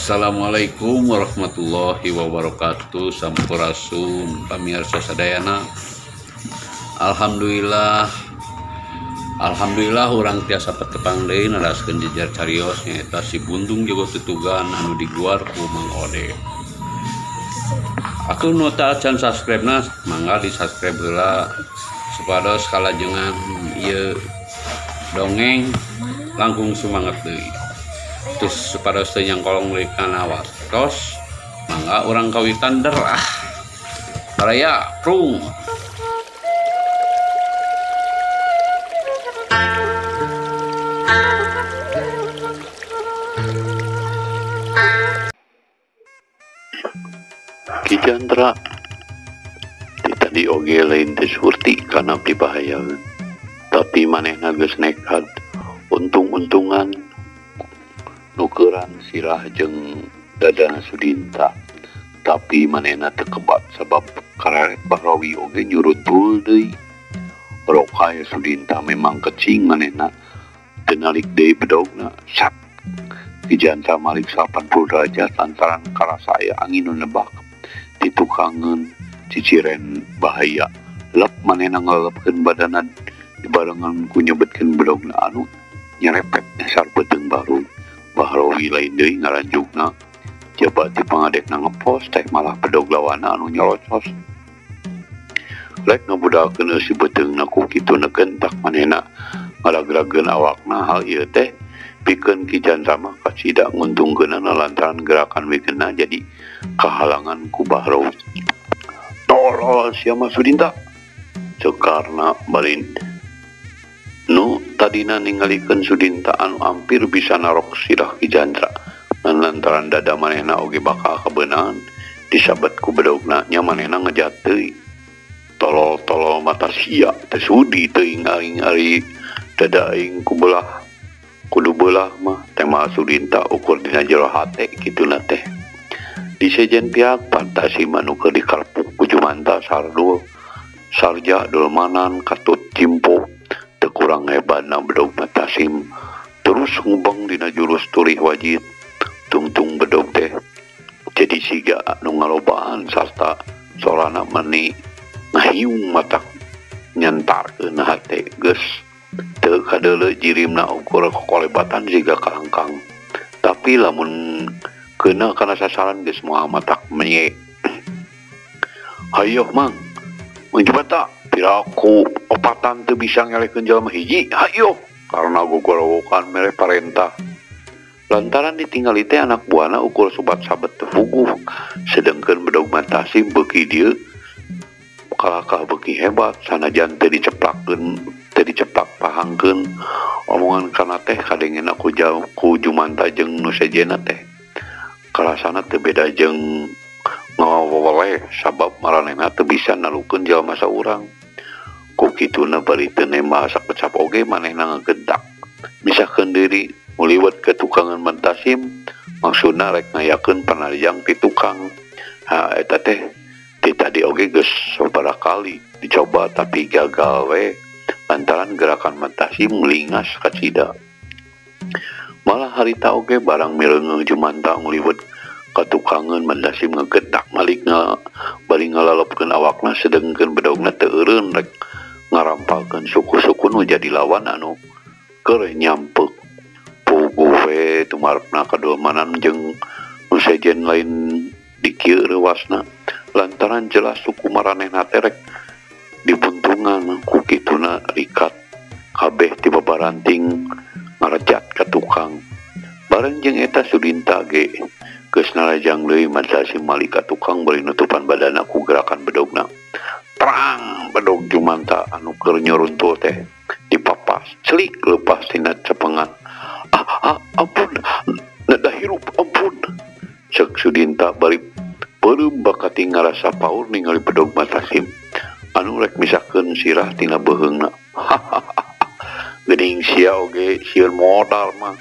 Assalamualaikum warahmatullahi wabarakatuh. Sampurasun pamirsa sadayana. Alhamdulillah urang tiasa petepang deui naraskeun jejer carios nyaeta si Buntung Jogo Tutugan anu diguar ku Mang Ode. Aku nu teu can subscribe-na mangga di subscribe heula supados kalajengan ieu dongeng langkung semangat deui. Terus pada yang kolong berikan awas terus mangga orang kawitan derah karya prung Ki Jandra tadi oge lain teh surti kana dibahayaeun tapi manehna geus nekat untung-untungan nukeran sirah jeung dadana Sudinta tapi manehna teu kebat sabab kareret Bahrawi oge nyurutul deui rokaya Sudinta memang kecing manehna teu nalik deui bedogna sak Ki Jandra malik 80 derajat lantaran karasa aya angin nu nebak ditukangeun ciciren bahaya lep manehna ngalepkeun badana dibarengan ku nyebetkeun bedogna anu nyerepet dasar beteung baru Bahrawi lain deui ngaranjukna jabat di pangadekna ngepost teh malah bedog lawana anu nyolocos lek ngabudakeun si beteungna ku kitu negentak manehna ngaragrageun awakna hal ieu teh pikeun Ki Jandra mah kacida nguntungkeunana lantaran gerakan wekeunna jadi kahalangan ku Bahrawi tolol sia mah Sudinta cekarna balin nu tadina ningalikeun Sudinta anu hampir bisa narok sirah Ki Jandra lantaran dada manehna oge bakal kabeunangan disabet ku bedogna nya manehna ngejat deui tolol mata sia teu sudi teuing ari dada aing kudu belah mah tema Sudinta ukur dina jero hate kituna teh disejen pihak Pantasim anu keur dikarpuk ku Jumanta sarja dolmanan katut cimpo teu kurang hebatna bedog Pantasim terus ngubeng dina jurus turih wajid tungtung bedog teh jadi siga anu ngalobaan sarta sorana meni ngahiung matak nyantarkeun hate geus teu kadeuleu jirimna ukur kokolebatan siga kalangkang tapi lamun keuna kana sasaran geus moal matak menye hayo mang menjebata piraku opatan teu bisa ngelekeun jalma hiji hayo karena gogorowokan mere parentah lantaran ditinggali teh anak buahna ukur sobat sabet teu fuguh sedengkeun bedog Pantasim beuki dieu kalakah beuki hebat sanajan teu diceplak pahangkeun omongan kana teh kadengena ku Jumanta jeung nu sejena teh karasana teu beda jeung ngawaweleh sabab maranehna teu bisa nalukeun jalma saurang ku kituna bari teu nemba sakecap oge manehna ngagedak misakeun deuri muliwet ke tukangan Pantasim maksudna rek ngayakeun panarjang ti tukang eta teh ti tadi oge geus sabaraha kali dicoba tapi gagal we lantaran gerakan Pantasim melingas kacida malah harita oge barang mireungeung Jumanta nguliwet katukangan Pantasim ngagedak malik bari ngalalepkeun awakna sedengkeun bedogna teu eureun rek ngarampalkeun suku-suku nu jadi lawan anu keur nyampeuk puguh we tumarepna kadolmanan jeung nu sejen lain di kieu reuasna lantaran jelas suku maranehna teh rek dibuntungan ku kituna rikat kabeh ti babaranting ngarejat ka tukang bareng jeung eta Sudinta ge geus narajang deui Pantasim malik ka tukang bari nutupan badana ku gerakan bedogna terang bedog Jumanta anu keur nyuruntul teh dipapas celik leupas tina cepengan ampun nada hirup ampun cek Sudinta bari beureum bakati ngarasa paur ningali bedog Pantasim anu rek misakeun sirah tina beuheungna geuning sia oge sieun modal mah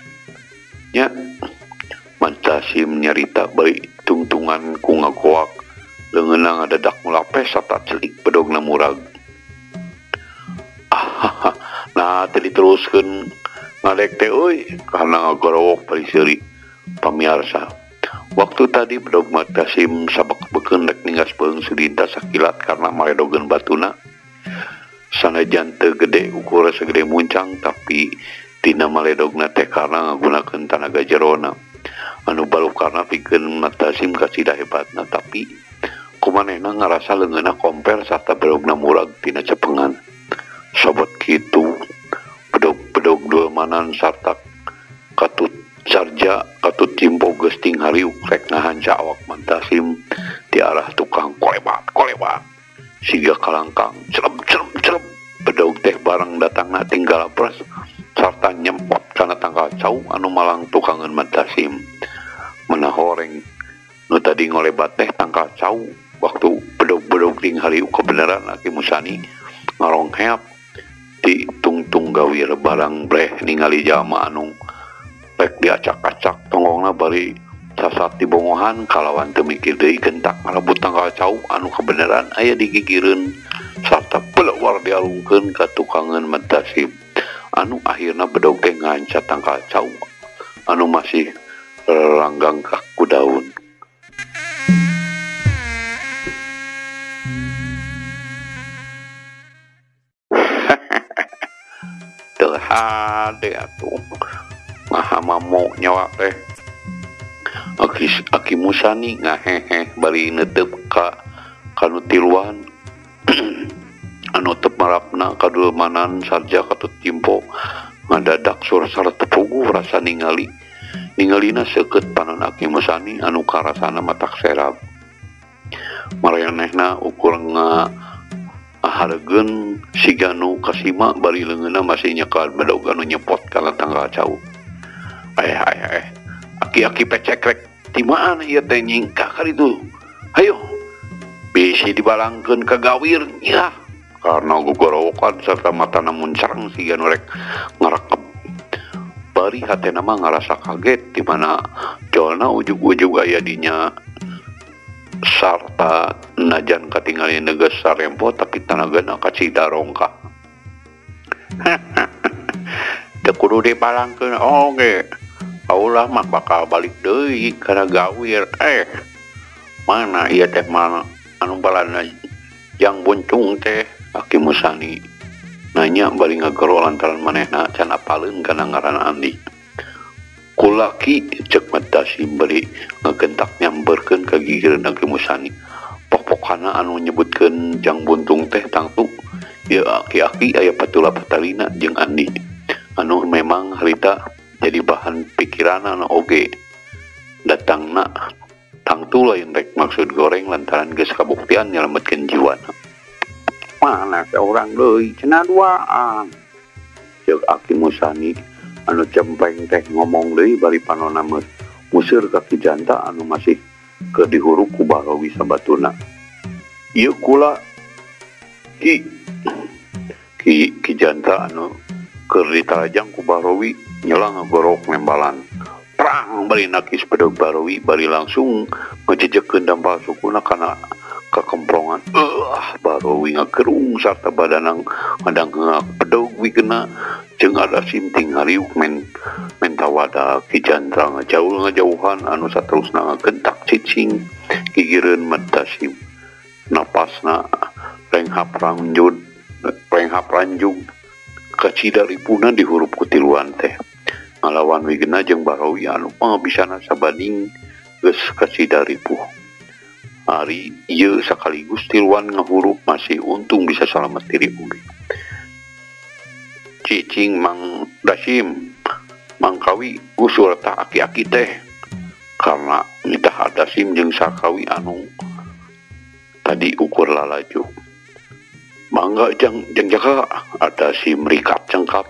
nya Pantasim nyarita bari tungtungan ku ngagoak leungeunna ngadadak mulapes sarta celik bedogna murag nah teu diteruskeun ngadek teh euy karena ngagorowok pari seuri pamirsa Waktu tadi bedog Matasim sabak beken rek ninggas beung sulintas sakilat karena maredogeun batuna. Sanajan teu gede ukur segede muncang tapi tina maledogna teh karena ngagunakeun tanaga jerona. Anu baru karena pikeun Matasim kasidah hebatna tapi kumanehna ngarasa leungeunna komper sarta bedogna murag tina cepengan. Sobat kitu bedog dulmanan sarta katut sarja katut cimpo gesting hariuk rek ngahanca awak Matasim di arah tukang kolebat siga kalangkang cerep bedog teh barang datangna tinggal pras sarta nyempot kana tangkal cau anu malang tukangan Matasim menahoreng nu tadi ngolebat teh tangkal cau waktu bedog ting hariuk kebenaran Aki Musani ngarongheap di tungtung gawir barang bleh ningali jalma anu rek diacak-acak tonggongna bari sasat dibongohan kalawan teu mikir deui gentak ngarebut tangkal cau anu kebenaran aya di gigireun sarta pelewar dialungkeun ka tukangan Matasim anu akhirna bedog teh nganca tangkal cau anu masih ranggang kaku daun. Teu hade atuh ngahamamo nyawa teh Aki Musani ngahehe bari neuteup ka kanu tiluan anu tep marapna kadulmanan sarja katut cimpo ngadadak sursar tepuguh rasa ningalina seukeut panon Aki Musani anu karasana matak serab maranehna ukur ngahareugeun siga nu kasima bari leungeunna masih nyekel bedog anu nyepot kana tanggal cau. Aki pecek rek timaan ieu teh nyingkah ka ditu. Hayo bisi dibalangkeun ka gawir nya karena gugorowokan sarta matana muncang siga nu rek ngarekep. Bari hatena mah ngarasa kaget di mana jolna ujug-ujug aya dinya sarta najan katingali neges sarempo tapi tanagana kacida rongka. Teu kudu dibalangkeun oge. Kaulah mah bakal balik deui kana gawir. Mana ieu teh mana anu balana yang buncung teh Aki Musani nanya bari ngagero lantaran manehna can apaleun kana ngaranna Andi. Kulaki cek Matasim bari ngagentak nyamberkeun ka gigireun Aki Musani. Pokokna anu nyebutkeun jang buntung teh tangtu ieu aki-aki aya patula patalina jeung Andi. Anu memang harita jadi bahan pikiran anu oge datangna tangtu lain rek maksud goreng lantaran geus kabuktian nyelametkeun jiwana. Mana seorang deui cenah duaan ceuk Aki Musani anu cempeng teh ngomong deui bari panonna museur ka Ki Janta anu masih keur dihuruk ku Barawi sabatuna. Ieu kula Ki Janta anu keur ditarajang ku Barawi nyela ngagorok nembalan perang bari nakis pedog Barawi bari langsung ngejejekeun dampal sukuna kana kakemprongan Barawi ngagerung sarta badanang ngadang pedog wigena jeung ada simting hariuk men tawada Ki Janta ngajauhan anu saterusna ngagentak cicing gigireun Matasim napasna renghap ranjung kacida ripuna dihurup ku tiluan teh ngalawan wigena jeung Barawi anu pangabisana sabanding geus kacida ripuh. Ari ieu sakaligus tiluan ngahurup masih untung bisa salamet diri oge. Cicing Mang Dasim mangkawi usul tah aki-aki teh karena nitah Dasim jeung Sakawi anu tadi ukur lalaju. Mangga jang jaga ada si merikat cengkat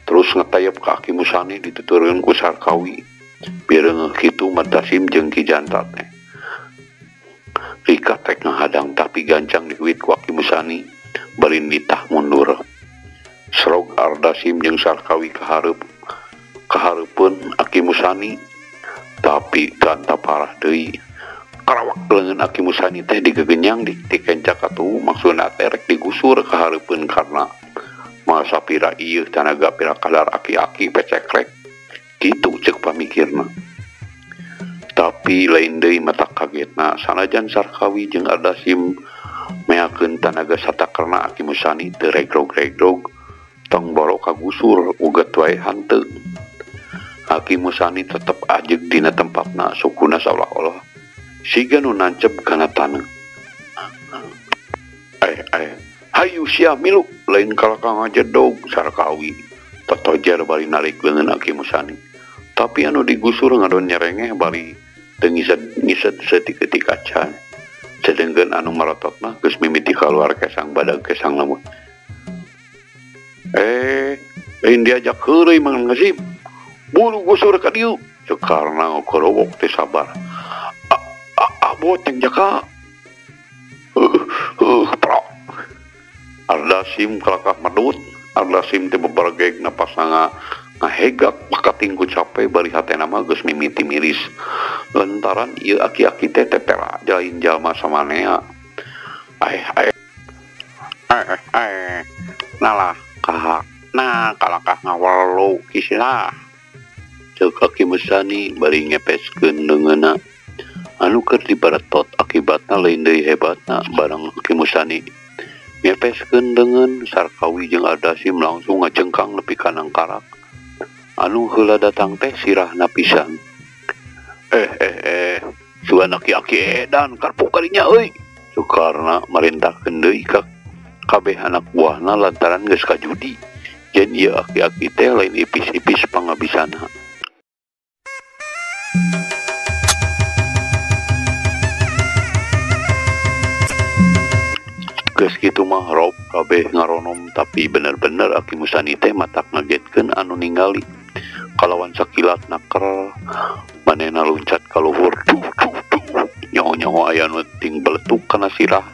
terus ngetayap ke Aki Musani dituturun ku Sarkawi biar ngekitu Matasim jeung Ki Janta teh rikat tek ngahadang tapi gancang diwit ku Aki Musani bari nitah mundur serog Ardasim jeung Sarkawi kahareupeun Aki Musani tapi Janta parah deui karawak leungeun Aki Musani teh digegenyang dikencak atuh maksudna teh rek digusur ka hareupeun karena masa pira ieu tanaga pira kadar aki-aki pecek rek kitu ceuk pamikirna. Tapi lain deui mata kagetna sanajan Sarkawi jeung Ardasim meakeun tanaga satakerna Aki Musani teu regrog-regrog tong boro kagusur uget wae hanteu. Aki Musani tetep ajeg dina tempatna sukuna seolah-olah siga nu nancep kana taneuh. Hayu sia milu lain kalakang ajedog Sarkawi totojer bari narik leungeun Aki Musani. Tapi anu digusur ngadon nyerengeh bari teu ngised setik-etik acan. Sedengkeun anu marototna geus mimiti kaluar kesang badag kesang lamun. Lain diajak heureuy Mang Nazim. Bulu gusur ka dieu. Cekarna ngorowok teh sabar. Abot teng jaka. Ardasim kalakah medut. Ardasim teh bebergeg napas ngahegak pakating ku capek bari hatena mah geus mimiti miris. Lantaran ieu aki-aki teh tepela jain jalma samanea. Nalah kahak. Nah kalakah ngawelu kisah. Ceuk Aki Musani bari ngepeskeun leungeunna. Anu keur dibaratot akibatna lain deui hebatna barang Aki Musani ngepeskeun leungeun. Sarkawi jeung Ardasim langsung ngajengkang nepi ka nangkarak. Anu heula datang teh sirahna pisan. Sugan aki-aki edan karpu karinya euy. Sukarna marintahkeun deui ka kabeh anak buahna lantaran geus kajudi. Jen ieu aki-aki teh lain ipis-ipis pangabisana. Geus kitu mah rob kabeh ngaronom tapi bener-bener Aki Musani teh matak ngagetkeun anu ningali. Kalawan sakilat naker manehna luncat ka luhur. Nyaho-nyaho aya nu ting beletuk kana sirah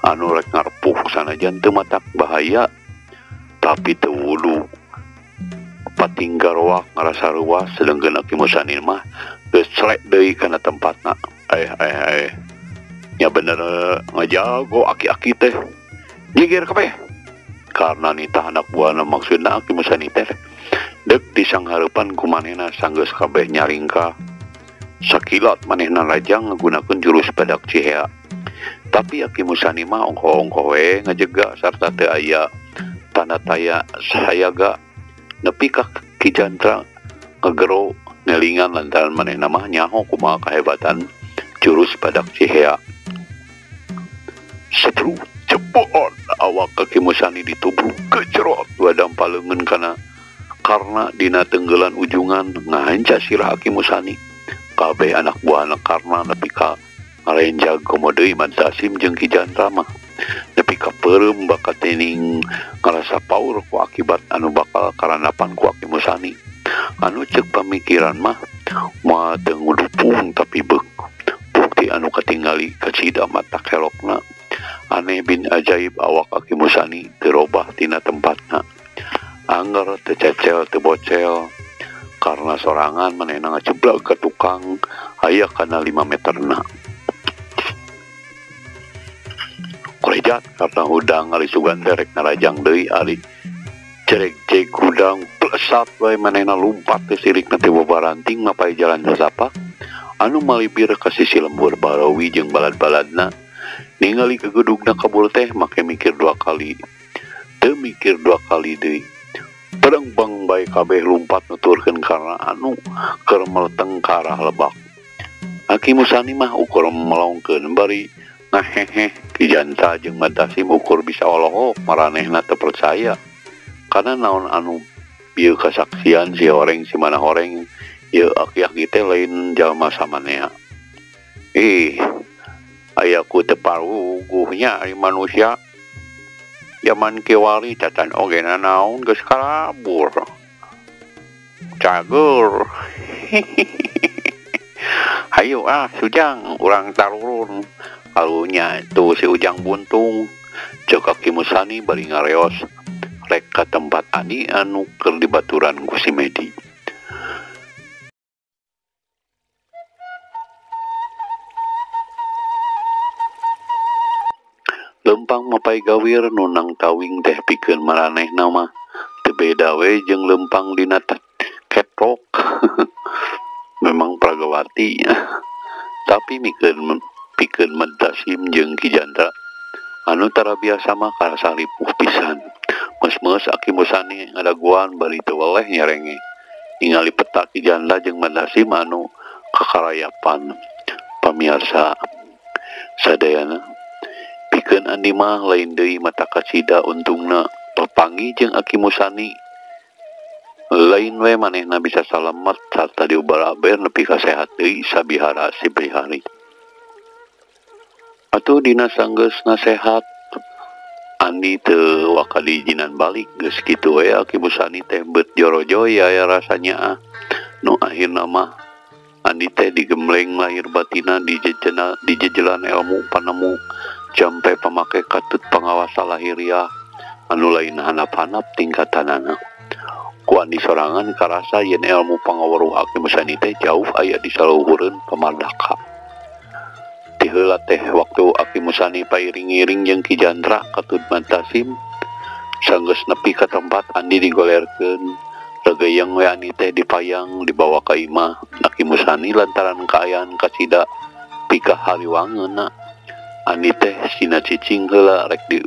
anu rek ngarpuh sanajan teu matak bahaya tapi teu wudu. Pating garoak ngarasa ruas sedengkeun Aki Musani mah geus celek deui kana tempatna. Ya bener ngajago aki-aki teh nyigir kabeh karena nitah anak buahna maksudna Aki Musani teh dek disanghareupan ku manehna sanggeus kabeh nyaringka sakilat manehna lajang ngagunakeun jurus badak cihea. Tapi Aki Musani mah ongko-ongko we ngajega sarta teu aya tanda taya sahayaga nepi ka Ki Jantra ngegero nelingan lantaran manehna mah nyaho kumaha kahebatan jurus badak cihea. Setruk cepot awak Aki Musani ditubruk kecerot wadam paleungeun karena dina tenggeulan ujungan ngahanca sirah Aki Musani. Kabeh anak buahna karena nepi ka ngarenjag komo deui Mantasim jeung Ki Jantra mah nepi ka peureum bakat teuing ngarasa paur ku akibat anu bakal karanapan ku Aki Musani. Anu ceuk pamikiran mah moal teu ngudupung tapi beuk. Bukti anu katingali kacida mata kelokna. Aneh bin ajaib awak Aki Musani terobah tina tempatna. Angger teu cecel teu bocel karena sorangan manehna ngaceblag ke tukang aya kana 5 meterna. Kurejat karena hudang ali sugan derek narajang deui ali cerek-cek hudang plesat wae manehna lumpat teh sirikna teh babaranting mapai jalan sasapak anu malibir ka sisi lembur Barawi jeung balad-baladna. Ningali ke gedugna kabul teh make mikir 2 kali. Teu mikir 2 kali deui. Berengbang bae kabeh lumpat nuturkeun karena anu keur meleteng ka arah lebak. Aki Musani mah ukur melongkeun bari ngahehe. Ki Jantra jeung Mantasim ukur bisa olohok maranehna teu percaya. Karena naon anu ieu kasaksian si horeng si mana horeng ieu aki-aki teh lain jalma samanea. Ayaku teparuguhnya ari manusia zaman kiwari catan oge naon geus kalabur cager. Hayu Sujang urang tarurun kalunya tuh si Ujang Buntung ceuk Aki Musani bari ngareos rek ka tempat ani anu keur dibaturan ku si Medi. Lempang mapai gawir nunang tawing teh pikeun maranehna mah teu beda we jeung lempang dina ketrok. Memang Megawati tapi pikeun Mentasim jeung Ki Jandra anu tara biasa mah karasa ripuh pisan. Mes-mes Aki Musani ngadaguan bari teu weleh nyerenge ningali peta Ki Jandra jeung Mentasim anu kakarayapan. Pamirsa sadayana pikeun Andi mah lain deui mata kacida untungna papanggih jeung Aki Musani lain we manehna bisa salamet sarta diubaraber nepi ka sehat deui sabihara sibehari. Atuh dina sanggeusna sehat Andi teu waka diizinan balik geus kitu we Aki Musani teh beut jorojoy aya rasanya nu akhirna mah Andi teh digembleng lahir batina di jejelan ilmu panemu jampe pamake katut pangawasa lahiriah anu lain hanap-hanap tingkatanana. Ku Andi sorangan karasa yen ilmu pangaweruh Aki Musani teh jauh aya di saluhureun pamardaka. Ti heula teh waktu Aki Musani pairing-iring jeung Ki Jandra katut Mentasim sanggeus nepi ka tempat Andi digolerkeun regeyeng we Andi teh dipayang dibawa ka imah Aki Musani lantaran kaayaan kacida pika hariwangeunna. Andi teh sina cicing heula rek di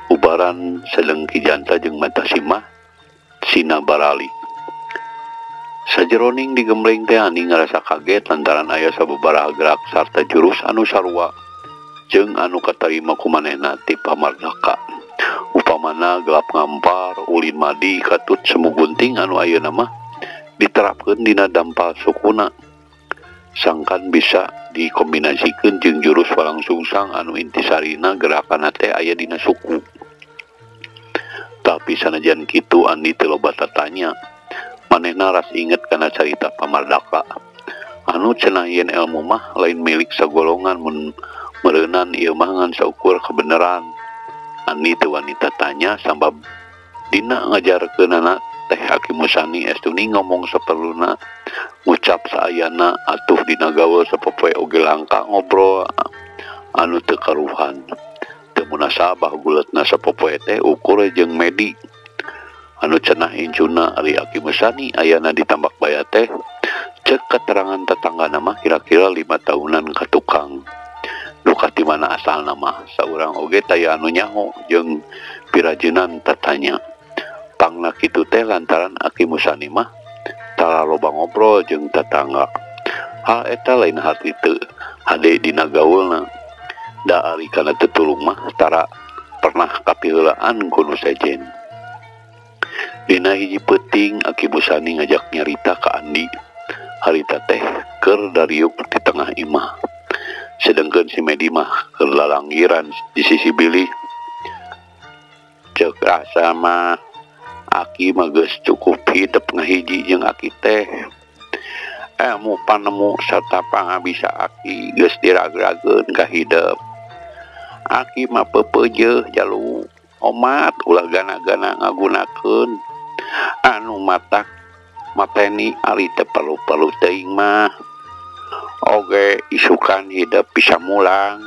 ubaran sedeng Ki Jandra jeung Mentasim mah sina barali. Sajeroning digembleng teh Andi ngarasa kaget lantaran aya sababaraha gerak sarta jurus anu sarua jeung anu katarima ku manehna ti pamardaka. Upamana gelap ngampar, ulin madi, katut semu gunting anu ayeuna mah diterapkeun dina dampal sukuna. Sangkan bisa dikombinasikeun jeung jurus walang sungsang anu intisarina gerakanna teh aya dina suku. Tapi sanajan kitu Andi teu loba tatanya. Manehna ras inget kana carita pamardaka anu cenah yen ilmu mah lain milik sagolongan mun meureunnan ieu mah ngan saukur kebenaran. Andi teu wani tatanya sabab dina ngajarkeunana teh Aki Musani estuni ngomong saperluna ngucap saayana atuh dina gaweul sapopoe oge langka ngobrol anu teu karuhan. Teu munasabah guletna sapopoe teh ukur jeung medi anu cenah incuna ari Aki Musani ayana ditambak baya teh cek keterangan tetanggana mah kira-kira 5 tahunan ka tukang. Nu kati mana asalna mah saurang oge taya anu nyaho jeung pirajeunnan tatanya. Pangna kitu teh lantaran Aki Musani mah tara loba ngobrol jeung tetangga. Hal eta lain hati teu hade dina gaweulna. Da ari kana tetulung mah tara pernah kapiheulaan kudu sejen. Dina hiji peuting Aki Musani ngajak nyarita ka Andi. Harita teh keur dariuk di tengah imah. Sedengkeun si Medi mah keur lalanggiran di sisi bilih. Ceuk asa mah Aki mah geus cukup hidup ngahiji jeung Aki teh. Ilmu panemu sarta pangabisa Aki geus dirag-rageun ka hidup. Aki mah pepeujeuh jalu omat ulah gana-gana ngagunakeun anu matak mateni ari teu perlu-perlu teuing mah oge isukan hidup bisa mulang.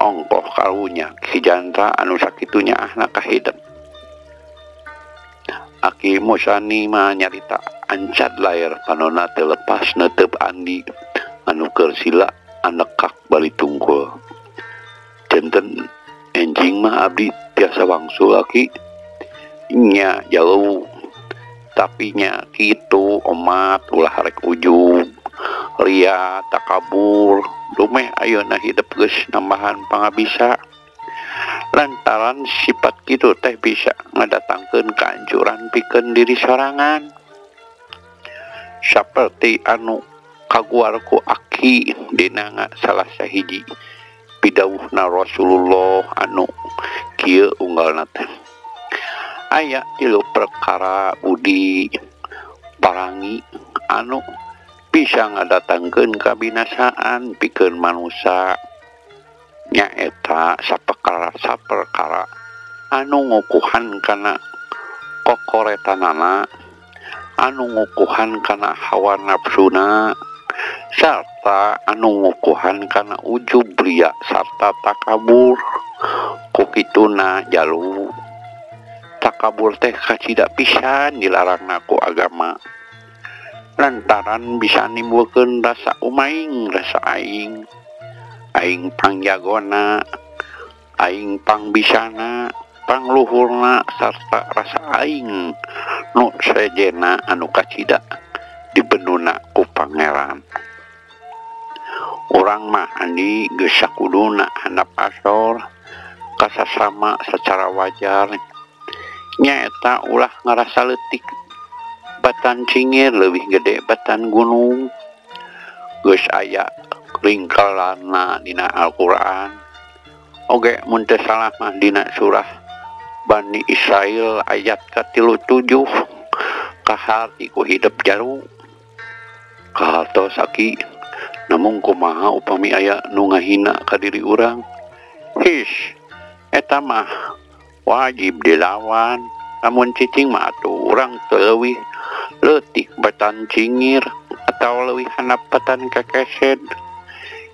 Ongkoh karunya Ki Jandra anu sakitunya ahna ka hidup. Aki Musani mah nyarita ancad lair panonna teu lepas neuteup Andi anu keur sila anekak bali tungkul. Jenten enjing mah abdi tiasa wangsul Aki nya jauh tapi nya kitu omat ulah rek ujung ria takabur lumeh ayeuna hidup geus nambahan pangabisa lantaran sifat kitu teh bisa ngadatangkeun kehancuran pikeun diri sorangan saperti anu kaguar ku Aki dina salah sahiji pidawuhna Rasulullah anu kieu unggalna teh aya 3 perkara budi parangi anu bisa ngadatangkeun kabinasaan pikeun manusia nyaeta saperkara anu ngukuhan kana kokoretanana anu ngukuhan kana hawa nafsuna sarta anu ngukuhan kana ujub ria sarta takabur kukituna jalu takabur teh kacida pisan dilarangna ku agama lantaran bisa nimbulkeun rasa umaing, rasa aing pangjagona, aing pangbisana, pangluhurna, sarta rasa aing nu sejena anu kacida dibenuna ku pangeran. Urang mah andi geus sakuduna handap asor kasasama secara wajar nyaeta ulah ngarasa leutik batan cingir leuwih gede batan gunung. Geus aya ringkelanna dina Al-Qur'an oge mun teu salah mah dina surah Bani Israil ayat ka-37 kaharti ku hidup jaru kahartos aki namun kumaha upami aya nu ngahina ka diri urang. Hish, eta mah wajib dilawan. Namun cicing mah atuh urang teu leuwih leutik batan cingir atau leuwih handap batan kekesed.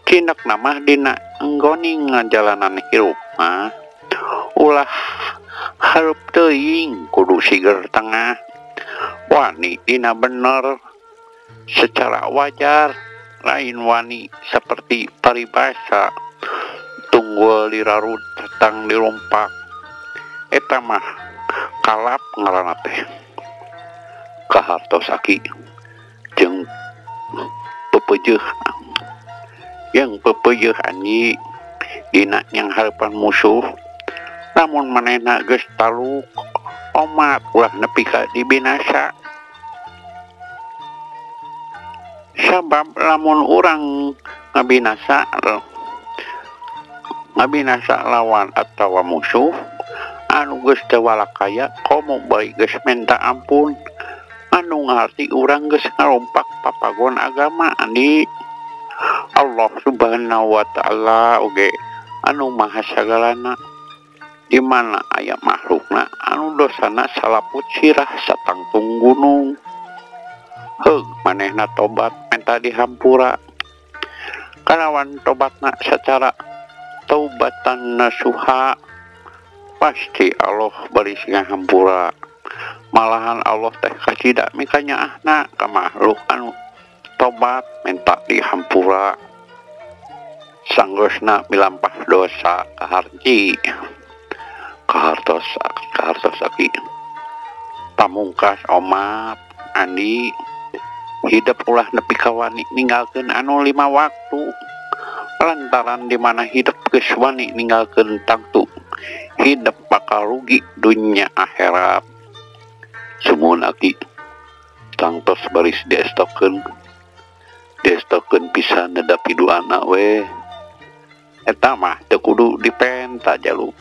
Cinek namah dina enggoning ngajalanan hirup mah ulah hareup teuing kudu siger tengah wani dina bener secara wajar, lain wani seperti paribasa tunggul dirarut datang dirompak. Eta mah kalap ngaranna teh kahartos aki jeung pepeujeut yang pepeujeut anji dina yang harapan musuh. Namun manehna geus taluk omat ulah nepi ka dibinasa. Sabab lamun urang ngabinasa lawan atawa musuh anu geus teu walakaya komo bae geus minta ampun anu ngarti urang geus ngarompak papagon agama andi. Allah subhanahu wa ta'ala oge anu maha sagalana di mana aya makhlukna anu dosana salaput sirah satangtung gunung. Heug manehna tobat menta dihampura kalawan tobatna secara taubatan nasuha pasti Allah baris ngahampura. Malahan Allah teh kacida mikanya ahna ka makhluk anu tobat minta dihampura sanggosna milampah dosa kaharji kahartos aki pamungkas omat andi hidup ulah nepi ka wani ninggalkeun anu 5 waktu lantaran di mana hidup geus wani ninggalkeun tangtu hidup bakal rugi dunya akhirat. Sumuhun aki tangtos baris diestokeun pisan nedapi duana we eta mah teu kudu dipenta jalu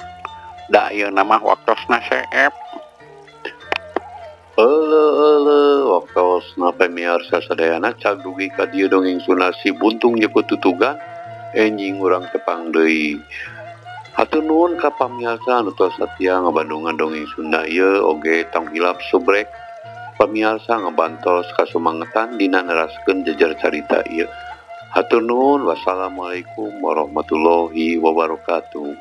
da ayeuna mah waktosna seep. Waktosna pamiarsa sadayana cag dugi ka dieu dongeng sunasi buntung jeung kututugan enjing urang tepang deui. Hatur nuhun ka pamiarsa anu tos satia ngabandungan dongeng Sunda ieu oge tong hilap subrek pamiarsa ngabantos kasumangetan dina neraskeun jejer carita ieu. Hatur nuhun, wassalamualaikum warahmatullahi wabarakatuh.